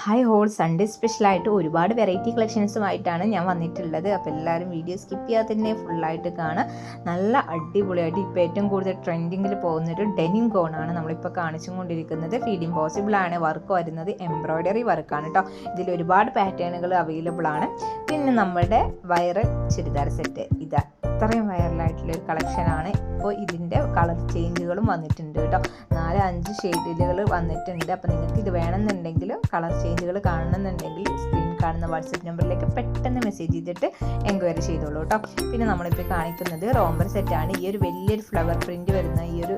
Hi whole, Sunday സ്പെഷ്യലായിട്ട് ഒരുപാട് variety കളക്ഷൻസുമായിട്ടാണ് ഞാൻ വന്നിട്ടുള്ളത്. അപ്പോൾ എല്ലാവരും വീഡിയോ സ്കിപ്പ് ചെയ്യാതെ തന്നെ ഫുള്ളായിട്ട് കാണാം. നല്ല അടിപൊളിയായിട്ട് ഇപ്പോൾ ഏറ്റവും കൂടുതൽ ട്രെൻഡിങ്ങിൽ പോകുന്നൊരു ഡെനിം ഗൗണാണ് നമ്മളിപ്പോൾ കാണിച്ചും കൊണ്ടിരിക്കുന്നത്. ഫീഡിങ് പോസിബിൾ ആണ്. വർക്ക് വരുന്നത് എംബ്രോയ്ഡറി വർക്കാണ് കേട്ടോ. ഇതിൽ ഒരുപാട് പാറ്റേണുകൾ അവൈലബിൾ ആണ്. പിന്നെ നമ്മുടെ വൈറൽ ചുരിദാർ സെറ്റ്, ഇത് അത്രയും വൈറലായിട്ടുള്ളൊരു കളക്ഷനാണ്. ഇപ്പോൾ ഇതിൻ്റെ കളർ ചേഞ്ചുകളും വന്നിട്ടുണ്ട് കേട്ടോ. 4-5 ഷെയ്ഡുകൾ വന്നിട്ടുണ്ട്. അപ്പോൾ നിങ്ങൾക്ക് ഇത് വേണമെന്നുണ്ടെങ്കിൽ കളർ ചേഞ്ചുകൾ കാണണമെന്നുണ്ടെങ്കിൽ സ്ക്രീൻ കാണുന്ന വാട്സപ്പ് നമ്പറിലേക്ക് പെട്ടെന്ന് മെസ്സേജ് ചെയ്തിട്ട് എൻക്വയറി ചെയ്തോളൂ കേട്ടോ. പിന്നെ നമ്മളിപ്പോൾ കാണിക്കുന്നത് റോംബർ സെറ്റാണ്. ഈ ഒരു വലിയൊരു ഫ്ലവർ പ്രിൻറ്റ് വരുന്ന ഈ ഒരു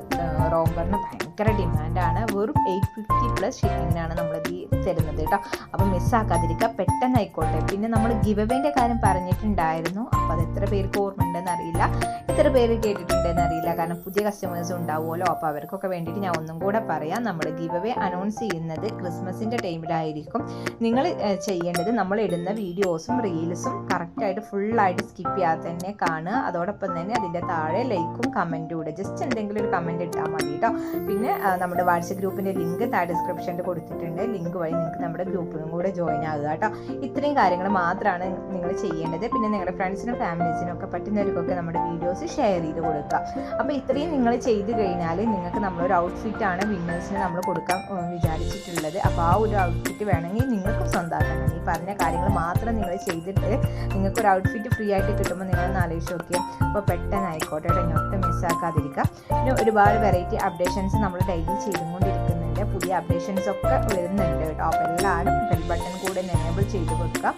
റോംബറിന് ഭയങ്കര ഡിമാൻഡാണ്. വെറും 850+ ഷിപ്പിങ്ങിനാണ് നമ്മളിത് തരുന്നത് കേട്ടോ. അപ്പോൾ മിസ്സാക്കാതിരിക്കുക, പെട്ടെന്ന് ആയിക്കോട്ടെ. പിന്നെ നമ്മൾ ഗിവ് അവേൻ്റെ കാര്യം പറഞ്ഞിട്ടുണ്ടായിരുന്നു. അപ്പോൾ അത് എത്ര പേർക്ക് ഓർമ്മയുണ്ടെന്ന് അറിയില്ല, എത്ര പേര് കേട്ടിട്ടുണ്ടെന്ന് അറിയില്ല. കാരണം പുതിയ കസ്റ്റമേഴ്സ് ഉണ്ടാവുമല്ലോ. അപ്പോൾ അവർക്കൊക്കെ വേണ്ടിയിട്ട് ഞാൻ ഒന്നും കൂടെ പറയാം. നമ്മൾ ഗിവ് അവേ അനൗൺസ് ചെയ്യുന്നത് ക്രിസ്മസിൻ്റെ ടൈമിലായിരിക്കും. നിങ്ങൾ ചെയ്യേണ്ടത്, നമ്മൾ ഇടുന്ന വീഡിയോസും റീൽസും കറക്റ്റായിട്ട് ഫുള്ളായിട്ട് സ്കിപ്പ് ചെയ്യാതെ തന്നെ കാണുക. അതോടൊപ്പം തന്നെ അതിൻ്റെ താഴെ ലൈക്കും കമൻറ്റും ഇടുക. ജസ്റ്റ് എന്തെങ്കിലും ഒരു കമൻറ്റ് ഇട്ടാൽ മതി കേട്ടോ. പിന്നെ നമ്മുടെ വാട്സപ്പ് ഗ്രൂപ്പിൻ്റെ ലിങ്ക് താഴെ ഡിസ്ക്രിപ്ഷനിൽ കൊടുത്തിട്ടുണ്ട്. ലിങ്ക് വഴി നിങ്ങൾക്ക് നമ്മുടെ ഗ്രൂപ്പിലും കൂടെ ജോയിൻ ആകുക കേട്ടോ. ഇത്രയും കാര്യങ്ങൾ മാത്രമാണ് നിങ്ങൾ ചെയ്യേണ്ടത്. പിന്നെ നിങ്ങളുടെ ഫ്രണ്ട്സിനും ഫാമിലീസിനും ഒക്കെ പറ്റുന്നവർക്കൊക്കെ നമ്മുടെ വീഡിയോസ് ഷെയർ ചെയ്ത് കൊടുക്കുക. അപ്പോൾ ഇത്രയും നിങ്ങൾ ചെയ്ത് കഴിഞ്ഞാൽ നിങ്ങൾക്ക് നമ്മളൊരു ഔട്ട്ഫിറ്റാണ് വിന്നേഴ്സിന് നമ്മൾ കൊടുക്കാൻ വിചാരിച്ചിട്ടുള്ളത്. അപ്പോൾ ആ ഒരു ഔട്ട്ഫിറ്റ് വേണമെങ്കിൽ നിങ്ങൾക്കും സ്വന്തമാക്കണം. ഈ പറഞ്ഞ കാര്യങ്ങൾ മാത്രം നിങ്ങൾ ചെയ്തിട്ട് നിങ്ങൾക്കൊരു ഔട്ട്ഫിറ്റ് ഫ്രീ ആയിട്ട് കിട്ടുമ്പോൾ നിങ്ങളൊന്ന് ആലോചിച്ച് നോക്കിയാൽ. അപ്പോൾ പെട്ടെന്ന് ആയിക്കോട്ടെ കേട്ടോ, ഒട്ടും മിസ്സാക്കാതിരിക്കുക. പിന്നെ ഒരുപാട് വെറൈറ്റി അപ്ഡേഷൻസ് നമ്മൾ ഡെയിലി ചെയ്തുകൊണ്ടിരിക്കുന്നുണ്ട്. പുതിയ അപ്ഡേഷൻസ് ഒക്കെ വരുന്നുണ്ട് കേട്ടോ. അപ്പോൾ എല്ലാവരും ബെൽ ബട്ടൺ കൂടെ എനേബിൾ ചെയ്ത് വെക്കുക.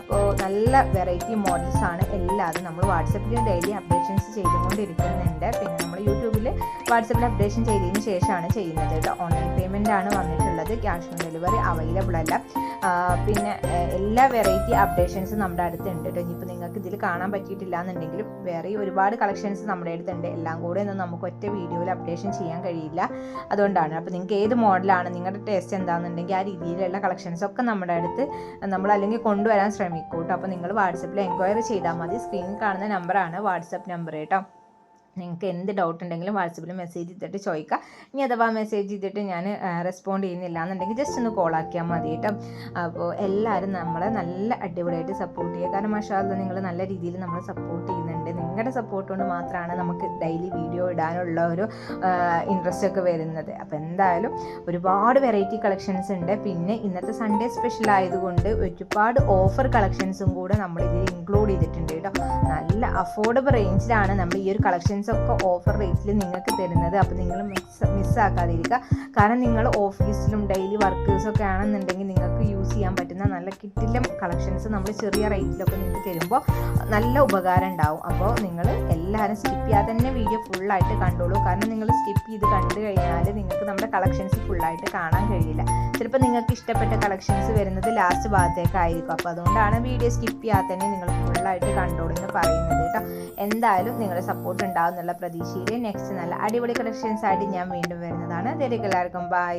അപ്പോൾ നല്ല വെറൈറ്റി മോഡൽസ് ആണ് എല്ലാതും. നമ്മൾ വാട്സപ്പിൽ ഡെയിലി അപ്ഡേഷൻസ് ചെയ്തുകൊണ്ടിരിക്കുന്നുണ്ട്. പിന്നെ നമ്മൾ യൂട്യൂബിൽ വാട്സപ്പിൽ അപ്ഡേഷൻ ചെയ്തതിന് ശേഷമാണ് ചെയ്യുന്നത് കേട്ടോ. ഓൺലൈൻ പേയ്മെൻ്റ് ആണ് വന്നിട്ടുള്ളത്. ക്യാഷ് ഓൺ ഡെലിവറി അവൈലബിൾ അല്ല. പിന്നെ എല്ലാ വെറൈറ്റി അപ്ഡേഷൻസും നമ്മുടെ അടുത്തുണ്ട് കേട്ടോ. ഇനിയിപ്പോൾ നിങ്ങൾക്ക് ഇതിൽ കാണാൻ പറ്റിയിട്ടില്ല എന്നുണ്ടെങ്കിലും വേറെ ഒരുപാട് കളക്ഷൻസ് നമ്മുടെ അടുത്തുണ്ട്. എല്ലാം കൂടെ ഒന്നും നമുക്ക് ഒറ്റ വീഡിയോയിൽ അപ്ഡേഷൻ ചെയ്യാൻ കഴിയില്ല. അതുകൊണ്ടാണ്. അപ്പോൾ നിങ്ങൾക്ക് ഏത് മോഡലാണ്, നിങ്ങളുടെ ടേസ്റ്റ് എന്താണെന്നുണ്ടെങ്കിൽ ആ രീതിയിലുള്ള കളക്ഷൻസ് ഒക്കെ നമ്മുടെ അടുത്ത് നമ്മൾ അല്ലെങ്കിൽ കൊണ്ടുവരാൻ ശ്രമിക്കും കേട്ടോ. അപ്പോൾ നിങ്ങൾ വാട്സപ്പിൽ എൻക്വയറി ചെയ്താൽ മതി. സ്ക്രീനിൽ കാണുന്ന നമ്പറാണ് വാട്സപ്പ് നമ്പർ കേട്ടോ. നിങ്ങൾക്ക് എന്ത് ഡൗട്ട് ഉണ്ടെങ്കിലും വാട്സപ്പിൽ മെസ്സേജ് ചെയ്തിട്ട് ചോദിക്കുക. ഇനി അഥവാ മെസ്സേജ് ചെയ്തിട്ട് ഞാൻ റെസ്പോണ്ട് ചെയ്യുന്നില്ല എന്നുണ്ടെങ്കിൽ ജസ്റ്റ് ഒന്ന് കോൾ ആക്കിയാൽ മതി കേട്ടോ. അപ്പോൾ എല്ലാവരും നമ്മളെ നല്ല അടിപൊളിയായിട്ട് സപ്പോർട്ട് ചെയ്യുക. കാരണം മാഷാ അല്ലാഹ് നിങ്ങൾ നല്ല രീതിയിൽ നമ്മൾ സപ്പോർട്ട് ചെയ്യുന്നുണ്ട്. നിങ്ങളുടെ സപ്പോർട്ട് കൊണ്ട് മാത്രമാണ് നമുക്ക് ഡെയിലി വീഡിയോ ഇടാനുള്ള ഒരു ഇൻട്രസ്റ്റ് ഒക്കെ വരുന്നത്. അപ്പോൾ എന്തായാലും ഒരുപാട് വെറൈറ്റി കളക്ഷൻസ് ഉണ്ട്. പിന്നെ ഇന്നത്തെ സൺഡേ സ്പെഷ്യൽ ആയതുകൊണ്ട് ഒരുപാട് ഓഫർ കളക്ഷൻസും കൂടെ നമ്മളിതിൽ ഇൻക്ലൂഡ് ചെയ്തിട്ടുണ്ട് കേട്ടോ. നല്ല അഫോർഡബിൾ റേഞ്ചിലാണ് നമ്മൾ ഈ ഒരു കളക്ഷൻസ് ഒക്കെ ഓഫർ റേറ്റിൽ നിങ്ങൾക്ക് തരുന്നത്. അപ്പോൾ നിങ്ങൾ മിസ്സാക്കാതിരിക്കുക. കാരണം നിങ്ങൾ ഓഫീസിലും ഡെയിലി വർക്കേഴ്സൊക്കെ ആണെന്നുണ്ടെങ്കിൽ നിങ്ങൾക്ക് യൂസ് ചെയ്യാൻ പറ്റുന്ന നല്ല കിറ്റിലും കളക്ഷൻസ് നമ്മൾ ചെറിയ റേറ്റിലൊക്കെ നിങ്ങൾക്ക് തരുമ്പോൾ നല്ല ഉപകാരം ഉണ്ടാവും. അപ്പോൾ നിങ്ങൾ എല്ലാവരും സ്കിപ്പ് ചെയ്യാതെ തന്നെ വീഡിയോ ഫുള്ളായിട്ട് കണ്ടോളൂ. കാരണം നിങ്ങൾ സ്കിപ്പ് ചെയ്ത് കണ്ടു കഴിഞ്ഞാൽ നിങ്ങൾക്ക് നമ്മുടെ കളക്ഷൻസ് ഫുള്ളായിട്ട് കാണാൻ കഴിയില്ല. ചിലപ്പോൾ നിങ്ങൾക്ക് ഇഷ്ടപ്പെട്ട കളക്ഷൻസ് വരുന്നത് ലാസ്റ്റ് ഭാഗത്തേക്കായിരിക്കും. അപ്പോൾ അതുകൊണ്ടാണ് വീഡിയോ സ്കിപ്പ് ചെയ്യാതെ തന്നെ നിങ്ങൾ ഫുള്ളായിട്ട് കണ്ടോളൂ എന്ന് പറയുന്നത് കേട്ടോ. എന്തായാലും നിങ്ങളുടെ സപ്പോർട്ട് ഉണ്ടാവും എന്നുള്ള പ്രതീക്ഷയിൽ നെക്സ്റ്റ് നല്ല അടിപൊളി കളക്ഷൻസ് ആയിട്ട് ഞാൻ വീണ്ടും വരുന്നതാണ്. എല്ലാവർക്കും ബൈ.